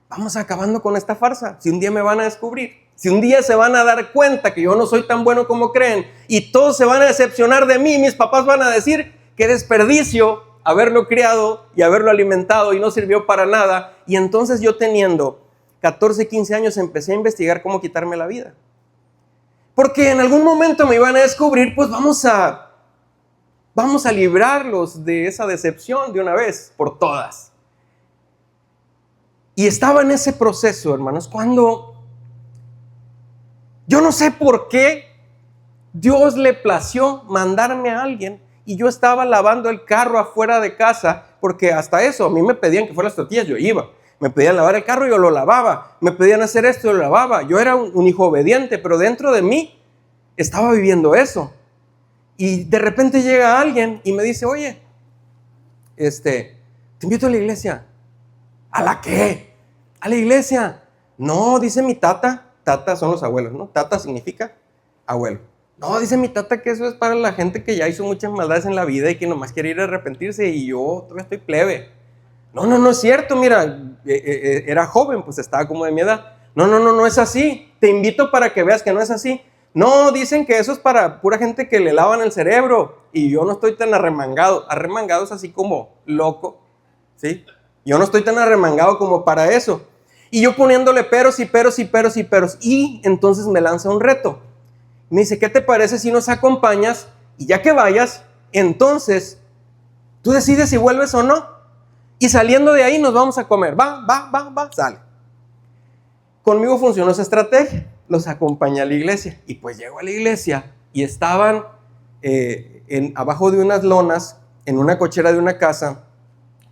vamos acabando con esta farsa. Si un día me van a descubrir, si un día se van a dar cuenta que yo no soy tan bueno como creen y todos se van a decepcionar de mí, mis papás van a decir qué desperdicio haberlo criado y haberlo alimentado y no sirvió para nada. Y entonces yo teniendo 14, 15 años empecé a investigar cómo quitarme la vida. Porque en algún momento me iban a descubrir, pues vamos a librarlos de esa decepción de una vez por todas. Y estaba en ese proceso, hermanos, cuando yo no sé por qué Dios le plació mandarme a alguien y yo estaba lavando el carro afuera de casa, porque hasta eso a mí me pedían que fuera las tortillas, yo iba. Me pedían lavar el carro, yo lo lavaba. Me pedían hacer esto, yo lo lavaba. Yo era un hijo obediente, pero dentro de mí estaba viviendo eso. Y de repente llega alguien y me dice, oye, te invito a la iglesia. ¿A la qué? ¿A la iglesia? No, dice mi tata. Tata son los abuelos, ¿no? Tata significa abuelo. No, dice mi tata que eso es para la gente que ya hizo muchas maldades en la vida y que nomás quiere ir a arrepentirse y yo todavía estoy plebe. No es cierto, mira, era joven, pues estaba como de mi edad. No es así. Te invito para que veas que no es así. No, dicen que eso es para pura gente que le lavan el cerebro y yo no estoy tan arremangado. Arremangado es así como loco, ¿sí? Yo no estoy tan arremangado como para eso. Y yo poniéndole peros y entonces me lanza un reto. Me dice, ¿qué te parece si nos acompañas? Y ya que vayas, entonces tú decides si vuelves o no. Y saliendo de ahí nos vamos a comer. Va, sale. Conmigo funcionó esa estrategia. Los acompañé a la iglesia. Y pues llego a la iglesia y estaban abajo de unas lonas, en una cochera de una casa,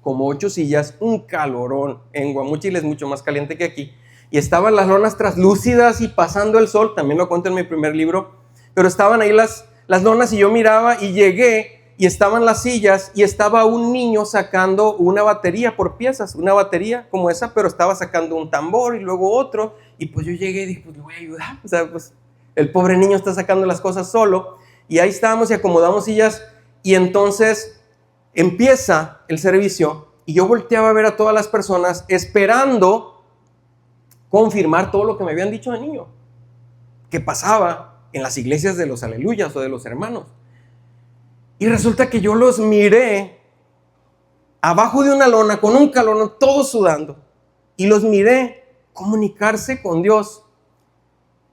como 8 sillas, un calorón. En Guamúchil es mucho más caliente que aquí. Y estaban las lonas traslúcidas y pasando el sol, también lo cuento en mi primer libro, pero estaban ahí las lonas y yo miraba y llegué y estaban las sillas y estaba un niño sacando una batería por piezas, una batería como esa, pero estaba sacando un tambor y luego otro, y pues yo llegué y dije, pues le voy a ayudar, o sea, pues el pobre niño está sacando las cosas solo, y ahí estábamos y acomodamos sillas, y entonces empieza el servicio, y yo volteaba a ver a todas las personas esperando confirmar todo lo que me habían dicho de niño, que pasaba en las iglesias de los aleluyas o de los hermanos. Y resulta que yo los miré abajo de una lona con un calor, todos sudando, y los miré comunicarse con Dios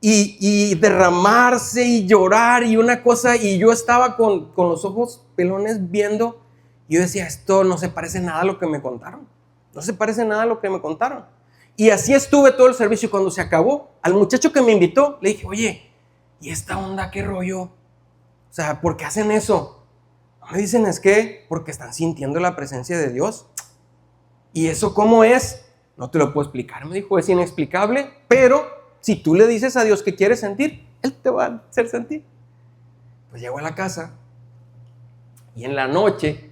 y derramarse y llorar y una cosa, y yo estaba con los ojos pelones viendo, y yo decía, esto no se parece nada a lo que me contaron, no se parece nada a lo que me contaron. Y así estuve todo el servicio. Cuando se acabó, al muchacho que me invitó le dije, oye, ¿y esta onda qué rollo? O sea, ¿por qué hacen eso? Me dicen, es que porque están sintiendo la presencia de Dios. ¿Y eso cómo es? No te lo puedo explicar, me dijo, es inexplicable, pero si tú le dices a Dios que quieres sentir, Él te va a hacer sentir. Pues llego a la casa y en la noche,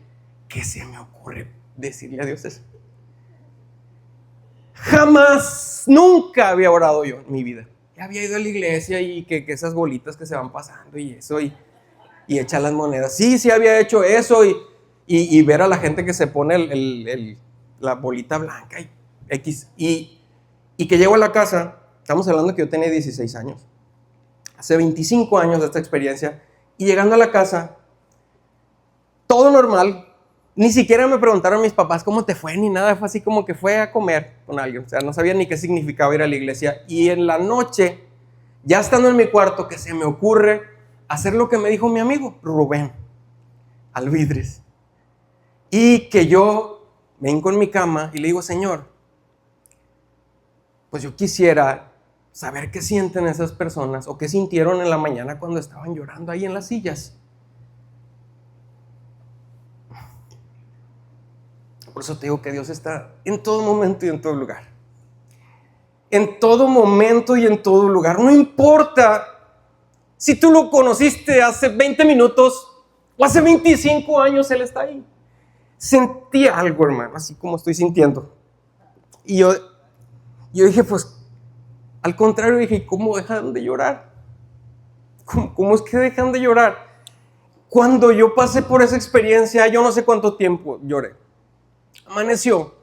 ¿qué se me ocurre decirle a Dios eso? Jamás, nunca había orado yo en mi vida. Ya había ido a la iglesia y que esas bolitas que se van pasando y eso y echar las monedas. Sí había hecho eso y ver a la gente que se pone la bolita blanca y X. Y que llego a la casa, estamos hablando que yo tenía 16 años, hace 25 años de esta experiencia, y llegando a la casa, todo normal, ni siquiera me preguntaron mis papás cómo te fue ni nada, fue así como que fue a comer con alguien, o sea, no sabía ni qué significaba ir a la iglesia. Y en la noche, ya estando en mi cuarto, que se me ocurre hacer lo que me dijo mi amigo Rubén Alvidres, y que yo me hinco en mi cama y le digo, Señor, pues yo quisiera saber qué sienten esas personas o qué sintieron en la mañana cuando estaban llorando ahí en las sillas. Por eso te digo que Dios está en todo momento y en todo lugar. En todo momento y en todo lugar. No importa si tú lo conociste hace 20 minutos o hace 25 años, Él está ahí. Sentí algo, hermano, así como estoy sintiendo. Y yo dije, pues, al contrario, dije, ¿cómo dejan de llorar? ¿Cómo es que dejan de llorar? Cuando yo pasé por esa experiencia, yo no sé cuánto tiempo lloré. Amaneció.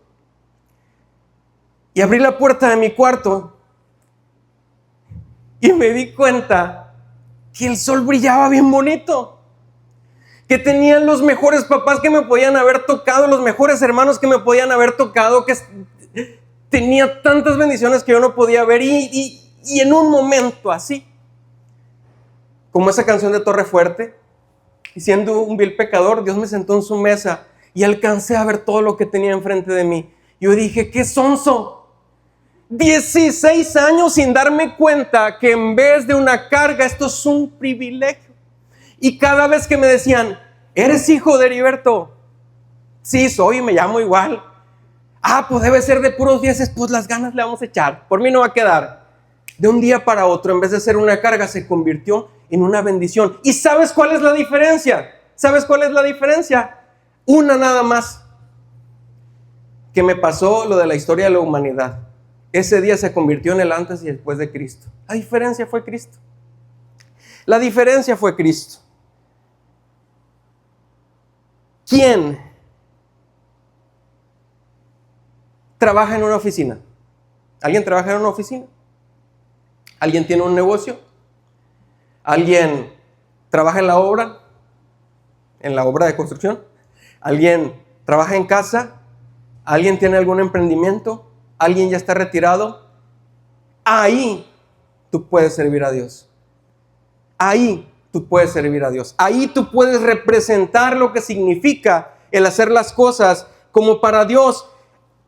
Y abrí la puerta de mi cuarto y me di cuenta que el sol brillaba bien bonito. Que tenían los mejores papás que me podían haber tocado, los mejores hermanos que me podían haber tocado, que tenía tantas bendiciones que yo no podía ver. Y en un momento así, como esa canción de Torre Fuerte, y siendo un vil pecador, Dios me sentó en su mesa y alcancé a ver todo lo que tenía enfrente de mí. Yo dije, ¡qué sonso! 16 años sin darme cuenta que en vez de una carga, esto es un privilegio. Y cada vez que me decían, ¿eres hijo de Heriberto? Sí, soy y me llamo igual. Ah, pues debe ser de puros 10, pues las ganas le vamos a echar. Por mí no va a quedar. De un día para otro, en vez de ser una carga, se convirtió en una bendición. ¿Y sabes cuál es la diferencia? ¿Sabes cuál es la diferencia? Una nada más. Que me pasó lo de la historia de la humanidad. Ese día se convirtió en el antes y después de Cristo. La diferencia fue Cristo. La diferencia fue Cristo. ¿Quién trabaja en una oficina? ¿Alguien trabaja en una oficina? ¿Alguien tiene un negocio? ¿Alguien trabaja en la obra de construcción? ¿Alguien trabaja en casa? ¿Alguien tiene algún emprendimiento? ¿Alguien ya está retirado? Ahí tú puedes servir a Dios. Ahí tú puedes servir a Dios. Ahí tú puedes representar lo que significa el hacer las cosas como para Dios.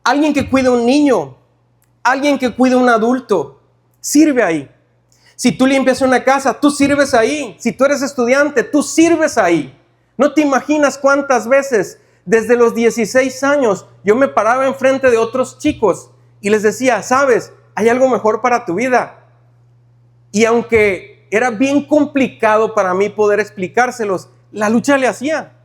Alguien que cuida a un niño, alguien que cuida a un adulto, sirve ahí. Si tú limpias una casa, tú sirves ahí. Si tú eres estudiante, tú sirves ahí. No te imaginas cuántas veces desde los 16 años yo me paraba enfrente de otros chicos y les decía, ¿sabes? Hay algo mejor para tu vida. Y aunque era bien complicado para mí poder explicárselos, la lucha le hacía.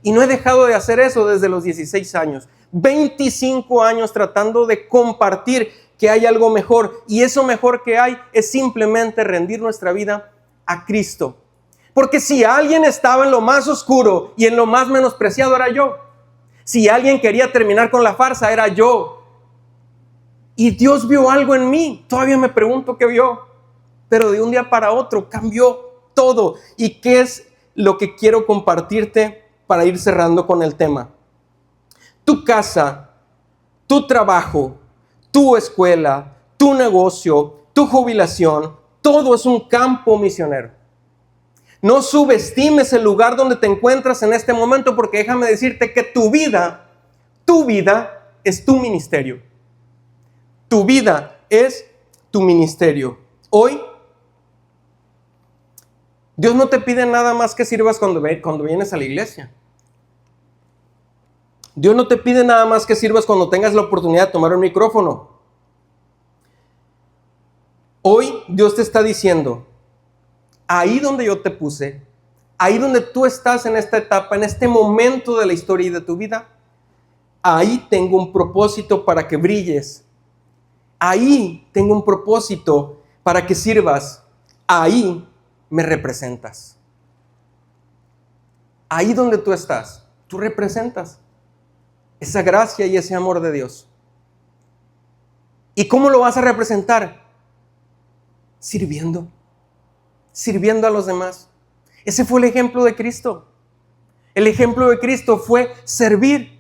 Y no he dejado de hacer eso desde los 16 años. 25 años tratando de compartir que hay algo mejor. Y eso mejor que hay es simplemente rendir nuestra vida a Cristo. Porque si alguien estaba en lo más oscuro y en lo más menospreciado, era yo. Si alguien quería terminar con la farsa, era yo. Y Dios vio algo en mí. Todavía me pregunto qué vio. Pero de un día para otro cambió todo. ¿Y qué es lo que quiero compartirte para ir cerrando con el tema? Tu casa, tu trabajo, tu escuela, tu negocio, tu jubilación, todo es un campo misionero. No subestimes el lugar donde te encuentras en este momento, porque déjame decirte que tu vida es tu ministerio. Tu vida es tu ministerio. Hoy, Dios no te pide nada más que sirvas cuando vienes a la iglesia. Dios no te pide nada más que sirvas cuando tengas la oportunidad de tomar un micrófono. Hoy Dios te está diciendo, ahí donde yo te puse, ahí donde tú estás en esta etapa, en este momento de la historia y de tu vida, ahí tengo un propósito para que brilles. Ahí tengo un propósito para que sirvas. Ahí me representas. Ahí donde tú estás, tú representas esa gracia y ese amor de Dios. ¿Y cómo lo vas a representar? Sirviendo a los demás. Ese fue el ejemplo de Cristo. El ejemplo de Cristo fue servir.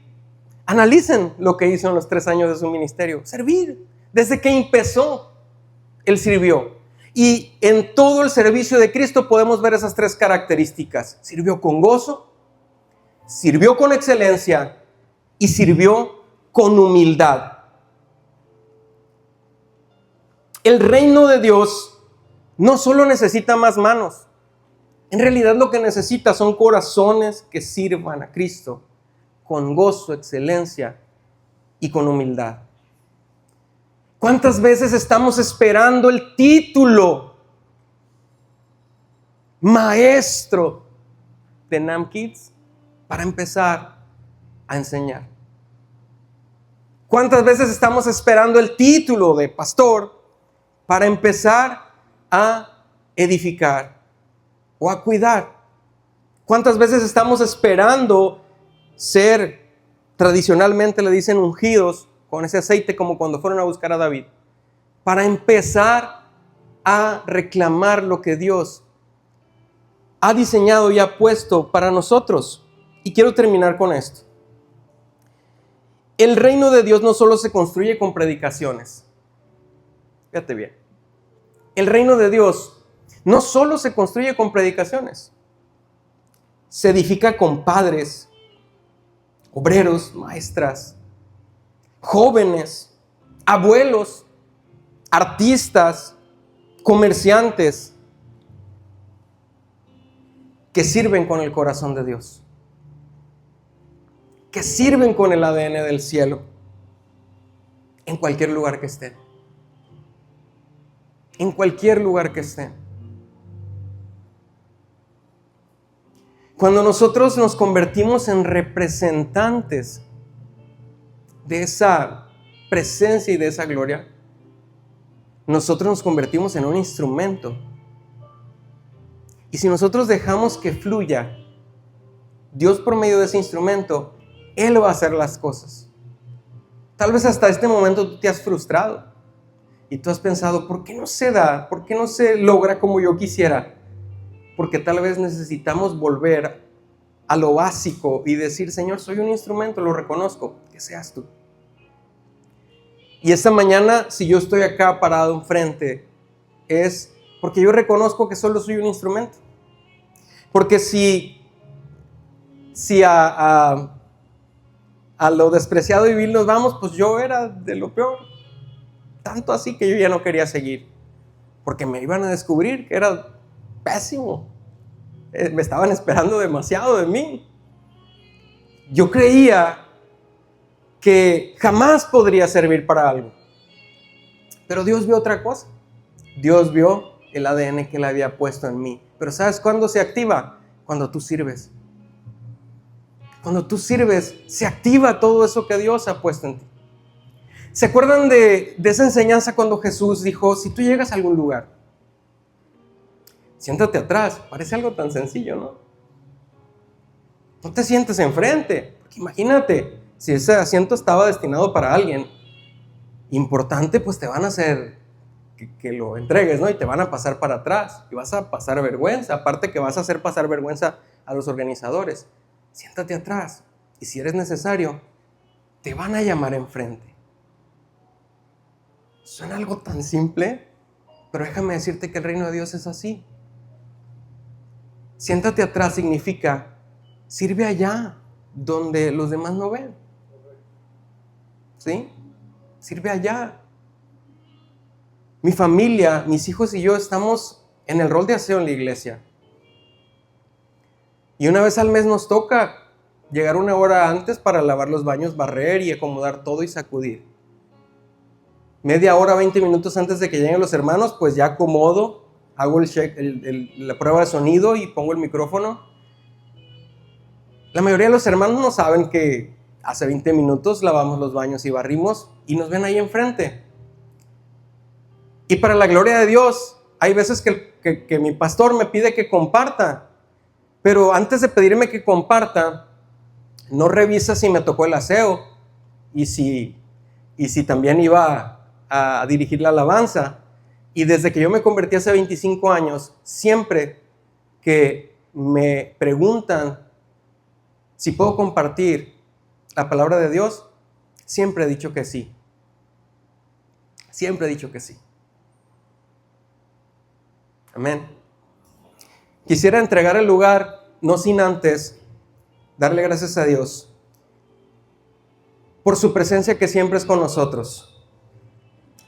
Analicen lo que hizo en los 3 años de su ministerio. Servir. Desde que empezó, Él sirvió. Y en todo el servicio de Cristo podemos ver esas 3 características. Sirvió con gozo, sirvió con excelencia y sirvió con humildad. El reino de Dios no solo necesita más manos. En realidad lo que necesita son corazones que sirvan a Cristo con gozo, excelencia y con humildad. ¿Cuántas veces estamos esperando el título maestro de NAM Kids para empezar a enseñar? ¿Cuántas veces estamos esperando el título de pastor para empezar a edificar o a cuidar? ¿Cuántas veces estamos esperando ser, tradicionalmente le dicen ungidos, con ese aceite como cuando fueron a buscar a David, para empezar a reclamar lo que Dios ha diseñado y ha puesto para nosotros? Y quiero terminar con esto. El reino de Dios no solo se construye con predicaciones. Fíjate bien. El reino de Dios no solo se construye con predicaciones. Se edifica con padres, obreros, maestras, jóvenes, abuelos, artistas, comerciantes que sirven con el corazón de Dios, que sirven con el ADN del cielo, en cualquier lugar que estén. En cualquier lugar que estén. Cuando nosotros nos convertimos en representantes de esa presencia y de esa gloria, nosotros nos convertimos en un instrumento. Y si nosotros dejamos que fluya Dios por medio de ese instrumento, Él va a hacer las cosas. Tal vez hasta este momento tú te has frustrado y tú has pensado, ¿por qué no se da? ¿Por qué no se logra como yo quisiera? Porque tal vez necesitamos volver a lo básico y decir, Señor, soy un instrumento, lo reconozco, que seas tú. Y esta mañana, si yo estoy acá parado enfrente, es porque yo reconozco que solo soy un instrumento. Porque si a lo despreciado y vil nos vamos, pues yo era de lo peor. Tanto así que yo ya no quería seguir. Porque me iban a descubrir que era pésimo. Me estaban esperando demasiado de mí. Yo creía que jamás podría servir para algo. Pero Dios vio otra cosa. Dios vio el ADN que Él había puesto en mí. Pero ¿sabes cuándo se activa? Cuando tú sirves. Cuando tú sirves, se activa todo eso que Dios ha puesto en ti. ¿Se acuerdan de esa enseñanza cuando Jesús dijo, si tú llegas a algún lugar, siéntate atrás? Parece algo tan sencillo, ¿no? No te sientes enfrente. Porque imagínate, si ese asiento estaba destinado para alguien importante, pues te van a hacer que lo entregues, ¿no? Y te van a pasar para atrás y vas a pasar vergüenza. Aparte que vas a hacer pasar vergüenza a los organizadores. Siéntate atrás y si eres necesario, te van a llamar enfrente. Suena algo tan simple, pero déjame decirte que el reino de Dios es así. Siéntate atrás significa, sirve allá donde los demás no ven. ¿Sí? Sirve allá. Mi familia, mis hijos y yo estamos en el rol de aseo en la iglesia. Y una vez al mes nos toca llegar una hora antes para lavar los baños, barrer y acomodar todo y sacudir. Media hora, 20 minutos antes de que lleguen los hermanos, pues ya acomodo, hago la prueba de sonido y pongo el micrófono. La mayoría de los hermanos no saben que hace 20 minutos lavamos los baños y barrimos y nos ven ahí enfrente. Y para la gloria de Dios, hay veces que mi pastor me pide que comparta. Pero antes de pedirme que comparta, no revisa si me tocó el aseo y si también iba a dirigir la alabanza. Y desde que yo me convertí hace 25 años, siempre que me preguntan si puedo compartir la palabra de Dios, siempre he dicho que sí. Siempre he dicho que sí. Amén. Quisiera entregar el lugar, no sin antes darle gracias a Dios por su presencia que siempre es con nosotros,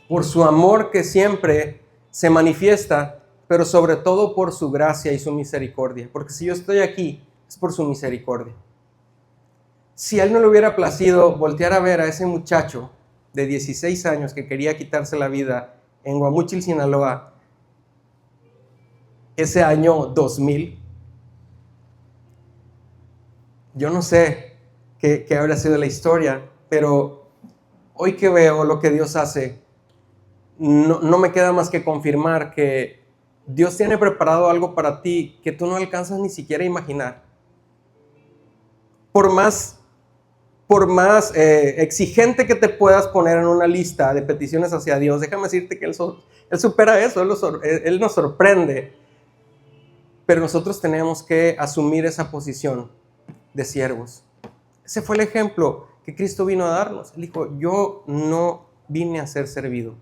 por su amor que siempre se manifiesta, pero sobre todo por su gracia y su misericordia. Porque si yo estoy aquí, es por su misericordia. si a él no le hubiera placido voltear a ver a ese muchacho de 16 años que quería quitarse la vida en Guamúchil, Sinaloa, ese año 2000, yo no sé qué habría sido la historia, pero hoy que veo lo que Dios hace, no me queda más que confirmar que Dios tiene preparado algo para ti que tú no alcanzas ni siquiera a imaginar. Por más exigente que te puedas poner en una lista de peticiones hacia Dios, déjame decirte que Él supera eso, Él nos sorprende. Pero nosotros tenemos que asumir esa posición de siervos. Ese fue el ejemplo que Cristo vino a darnos. Él dijo, yo no vine a ser servido.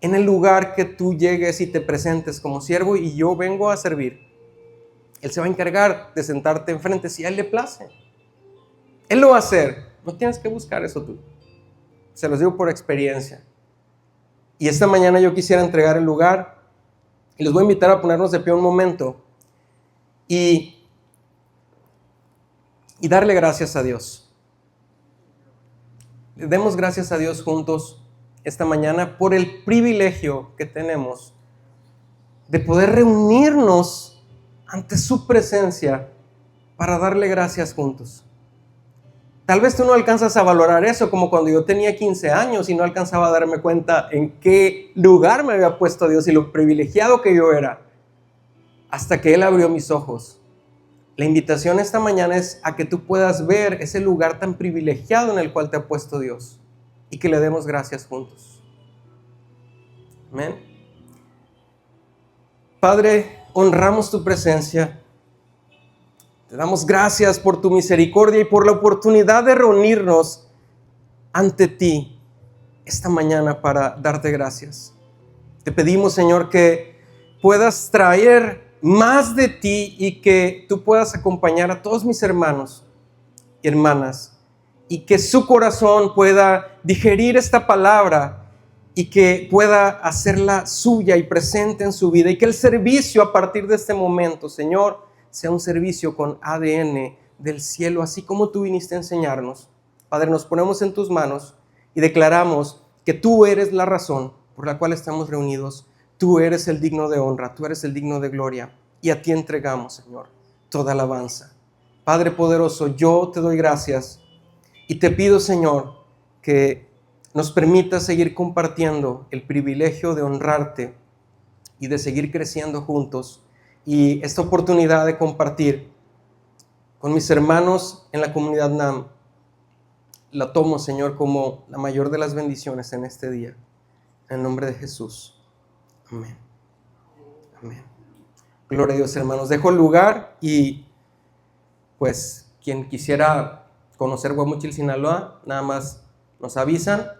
En el lugar que tú llegues y te presentes como siervo y yo vengo a servir, Él se va a encargar de sentarte enfrente si a Él le place. Él lo va a hacer. No tienes que buscar eso tú. Se los digo por experiencia. Y esta mañana yo quisiera entregar el lugar y les voy a invitar a ponernos de pie un momento y darle gracias a Dios. Le demos gracias a Dios juntos esta mañana por el privilegio que tenemos de poder reunirnos ante su presencia para darle gracias juntos. Tal vez tú no alcanzas a valorar eso, como cuando yo tenía 15 años y no alcanzaba a darme cuenta en qué lugar me había puesto Dios y lo privilegiado que yo era, hasta que Él abrió mis ojos. La invitación esta mañana es a que tú puedas ver ese lugar tan privilegiado en el cual te ha puesto Dios y que le demos gracias juntos. Amén. Padre, honramos tu presencia. Te damos gracias por tu misericordia y por la oportunidad de reunirnos ante ti esta mañana para darte gracias. Te pedimos, Señor, que puedas traer más de ti y que tú puedas acompañar a todos mis hermanos y hermanas y que su corazón pueda digerir esta palabra y que pueda hacerla suya y presente en su vida y que el servicio a partir de este momento, Señor, sea un servicio con ADN del cielo, así como tú viniste a enseñarnos. Padre, nos ponemos en tus manos y declaramos que tú eres la razón por la cual estamos reunidos. Tú eres el digno de honra, tú eres el digno de gloria y a ti entregamos, Señor, toda alabanza. Padre poderoso, yo te doy gracias y te pido, Señor, que nos permitas seguir compartiendo el privilegio de honrarte y de seguir creciendo juntos. Y esta oportunidad de compartir con mis hermanos en la comunidad NAM, la tomo, Señor, como la mayor de las bendiciones en este día. En el nombre de Jesús. Amén. Amén. Gloria a Dios, hermanos. Dejo el lugar y pues quien quisiera conocer Guamúchil, Sinaloa, nada más nos avisan.